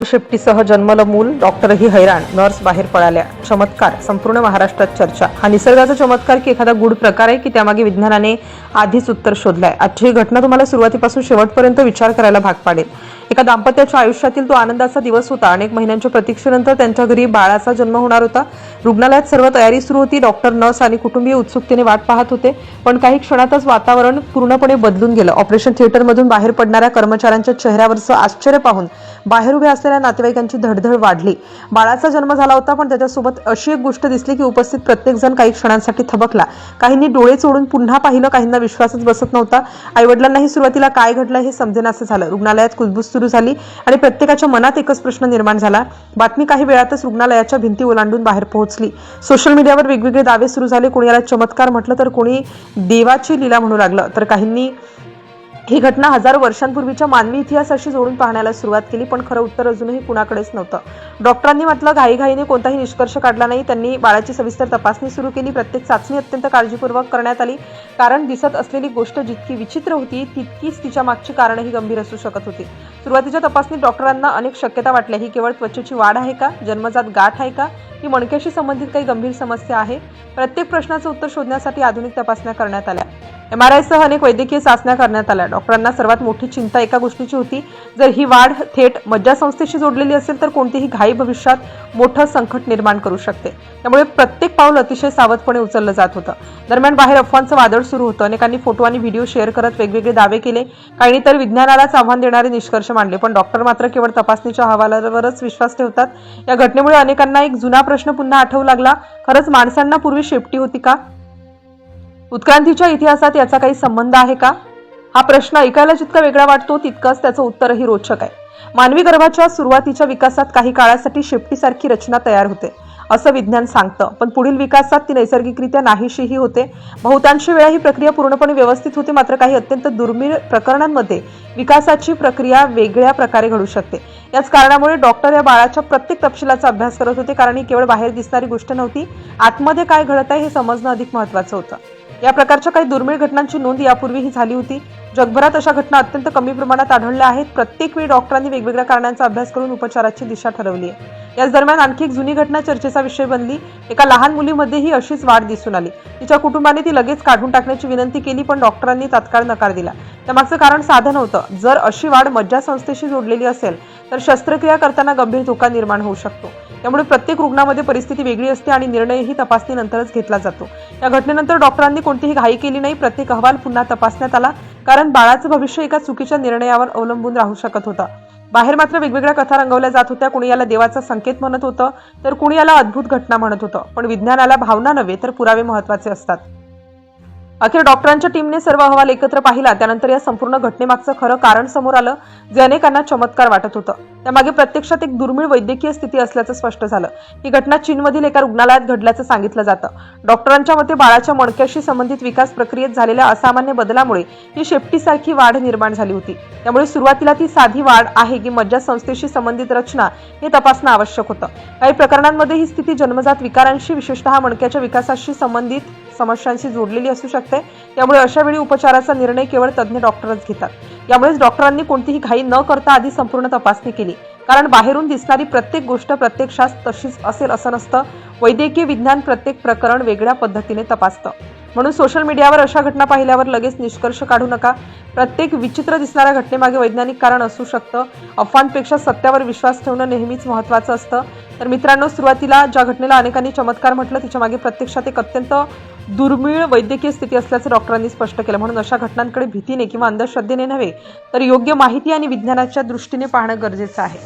शेपटीसह जन्मलं मूल, डॉक्टरही हैराण, नर्स बाहेर पळाल्या. चमत्कार, संपूर्ण महाराष्ट्रात चर्चा. हा निसर्गाचा चमत्कार की एखादा गूढ प्रकार आहे की त्यामागे विज्ञानाने आधीच उत्तर शोधलंय? आजची ही घटना तुम्हाला सुरुवातीपासून शेवटपर्यंत विचार करायला भाग पाडेल. एका दाम्पत्याच्या आयुष्यातील तो आनंदाचा दिवस होता. अनेक महिन्यांच्या प्रतीक्षेनंतर त्यांच्या घरी बाळाचा जन्म होणार होता. रुग्णालयात सर्व तयारी सुरू होती. डॉक्टर, नर्स आणि कुटुंबीय उत्सुकतेने वाट पाहत होते. पण काही क्षणातच वातावरण पूर्णपणे बदलून गेलं. ऑपरेशन थिएटरमधून बाहेर पडणाऱ्या कर्मचाऱ्यांच्या चेहऱ्यावरचं आश्चर्य पाहून बाहेर उभे असलेल्या नातेवाईकांची धडधड वाढली. बाळाचा जन्म झाला होता, पण त्याच्यासोबत अशी एक गोष्ट दिसली की उपस्थित प्रत्येक जण काही क्षणांसाठी थबकला. काहींनी डोळे चोळून पुन्हा पाहिलं, काहींना विश्वासच बसत नव्हता. आईवडिलांनाही सुरुवातीला काय घडलं हे समजेनासे झालं. रुग्णालयात कुजबूज सुरू झाली आणि प्रत्येकाच्या मनात एकच प्रश्न निर्माण झाला. बातमी काही वेळातच रुग्णालयाच्या भिंती ओलांडून बाहेर पोहोचली. सोशल मीडियावर वेगवेगळे दावे सुरू झाले. कोणी याला चमत्कार म्हटलं तर कोणी देवाची लीला म्हणू लागलं, तर काहींनी ही घटना हजारो वर्षांपूर्वीच्या मानवी इतिहासाशी जोडून पाहण्याला सुरुवात केली. पण खरं उत्तर अजूनही कुणाकडेच नव्हतं. डॉक्टरांनी म्हटलं घाईघाईने कोणताही निष्कर्ष काढला नाही. त्यांनी बाळाची सविस्तर तपासणी सुरू केली. प्रत्येक चाचणी अत्यंत काळजीपूर्वक करण्यात आली, कारण दिसत असलेली गोष्ट जितकी विचित्र होती तितकीच तिच्या मागची कारणंही गंभीर असू शकत होती. सुरुवातीच्या तपासणीत डॉक्टरांना अनेक शक्यता वाटल्या. ही केवळ त्वचेची वाढ आहे का? जन्मजात गाठ आहे का? ही मणक्याशी संबंधित काही गंभीर समस्या आहे? प्रत्येक प्रश्नाचं उत्तर शोधण्यासाठी आधुनिक तपासण्या करण्यात आल्या. MRI सह अनेक वैद्यकीय चाचण्या करण्यात आल्या. डॉक्टरांना सर्वात मोठी चिंता एका गोष्टीची होती. जर ही वाढ थेट मज्जासंस्थेशी जोडलेली असेल तर कोणतीही घाई भविष्यात मोठं संकट निर्माण करू शकते. त्यामुळे प्रत्येक पाऊल अतिशय सावधपणे उचललं जात होतं. दरम्यान बाहेर अफवांचं वादळ सुरू होतं. अनेकांनी फोटो आणि व्हिडिओ शेअर करत वेगवेगळे दावे केले. काहींनी तर विज्ञानालाच आव्हान देणारे निष्कर्ष मांडले. पण डॉक्टर मात्र केवळ तपासणीच्या अहवालावरच विश्वास ठेवतात. या घटनेमुळे अनेकांना एक जुना प्रश्न पुन्हा आठवू लागला. खरंच माणसांना पूर्वी शेपटी होती का? उत्क्रांतीच्या इतिहासात याचा काही संबंध आहे का? हा प्रश्न ऐकायला जितका वेगळा वाटतो तितकंच त्याचं उत्तरही रोचक आहे. मानवी गर्भाच्या सुरुवातीच्या विकासात काही काळासाठी शेपटीसारखी रचना तयार होते असं विज्ञान सांगतं. पण पुढील विकासात ती नैसर्गिकरित्या नाहीशीही होते. बहुतांश वेळा ही प्रक्रिया पूर्णपणे व्यवस्थित होते. मात्र काही अत्यंत दुर्मिळ प्रकरणांमध्ये विकासाची प्रक्रिया वेगळ्या प्रकारे घडू शकते. याच कारणामुळे डॉक्टर या बाळाच्या प्रत्येक तपशिलाचा अभ्यास करत होते, कारण ही केवळ बाहेर दिसणारी गोष्ट नव्हती. आतमध्ये काय घडत आहे हे समजणं अधिक महत्त्वाचं होतं. या प्रकारच्या काही दुर्मिळ घटनांची नोंद यापूर्वीही झाली होती. जगभरात अशा घटना अत्यंत कमी प्रमाणात आढळल्या आहेत. प्रत्येक वेळी डॉक्टरांनी वेगवेगळ्या कारणांचा अभ्यास करून उपचाराची दिशा ठरवली आहे. याच दरम्यान आणखी एक जुनी घटना चर्चेचा विषय बनली. एका लहान मुलीमध्येही अशीच वाढ दिसून आली. तिच्या कुटुंबाने ती लगेच काढून टाकण्याची विनंती केली, पण डॉक्टरांनी तात्काळ नकार दिला. त्यामागचं कारण साधं नव्हतं. जर अशी वाढ मज्जासंस्थेशी जोडलेली असेल तर शस्त्रक्रिया करताना गंभीर धोका निर्माण होऊ शकतो. त्यामुळे प्रत्येक रुग्णामध्ये परिस्थिती वेगळी असते आणि निर्णयही तपासणीनंतरच घेतला जातो. या घटनेनंतर डॉक्टरांनी कोणतीही घाई केली नाही. प्रत्येक अहवाल पुन्हा तपासण्यात आला, कारण बाळाचं भविष्य एका चुकीच्या निर्णयावर अवलंबून राहू शकत होतं. बाहेर मात्र वेगवेगळ्या कथा रंगवल्या जात होत्या. कुणी याला देवाचा संकेत म्हणत होतं, तर कुणी याला अद्भुत घटना म्हणत होतं. पण विज्ञानाला भावना नव्हे तर पुरावे महत्त्वाचे असतात. अखेर डॉक्टरांच्या टीमने सर्व अहवाल एकत्र पाहिला. त्यानंतर या संपूर्ण घटनेमागचं खरं कारण समोर आलं, जे अनेकांना चमत्कार वाटत होतं. त्यामागे प्रत्यक्षात एक दुर्मिळ वैद्यकीय स्थिती असल्याचं स्पष्ट झालं. ही घटना चीनमधील एका रुग्णालयात घडल्याचं सांगितलं जातं. डॉक्टरांच्या मते बाळाच्या मणक्याशी संबंधित विकास प्रक्रियेत झालेल्या असामान्य बदलामुळे ही शेपटीसारखी वाढ निर्माण झाली होती. त्यामुळे सुरुवातीला ती साधी वाढ आहे की मज्जासंस्थेशी संबंधित रचना हे तपासणं आवश्यक होतं. काही प्रकरणांमध्ये ही स्थिती जन्मजात विकारांशी, विशेषतः मणक्याच्या विकासाशी संबंधित समस्यांशी जोडलेली असू शकते. त्यामुळे अशा वेळी उपचाराचा निर्णय केवळ तज्ज्ञ डॉक्टरच घेतात. यामुळेच डॉक्टरांनी कोणतीही घाई न करता आधी संपूर्ण तपासणी केली, कारण बाहेरून दिसणारी प्रत्येक गोष्ट प्रत्यक्षात तशीच असेल असं नसतं. वैद्यकीय विज्ञान प्रत्येक प्रकरण वेगळ्या पद्धतीने तपासतं. म्हणून सोशल मीडियावर अशा घटना पाहिल्यावर लगेच निष्कर्ष काढू नका. प्रत्येक विचित्र दिसणाऱ्या घटनेमागे वैज्ञानिक कारण असू शकतं. अफवांपेक्षा सत्यावर विश्वास ठेवणं नेहमीच महत्त्वाचं असतं. तर मित्रांनो, सुरुवातीला ज्या घटनेला अनेकांनी चमत्कार म्हटलं, तिच्या मागे प्रत्यक्षात एक अत्यंत दुर्मिळ वैद्यकीय स्थिती असल्याचं डॉक्टरांनी स्पष्ट केलं. म्हणून अशा घटनांकडे भीतीने किंवा अंधश्रद्धेने नव्हे तर योग्य माहिती आणि विज्ञानाच्या दृष्टीने पाहणं गरजेचं आहे.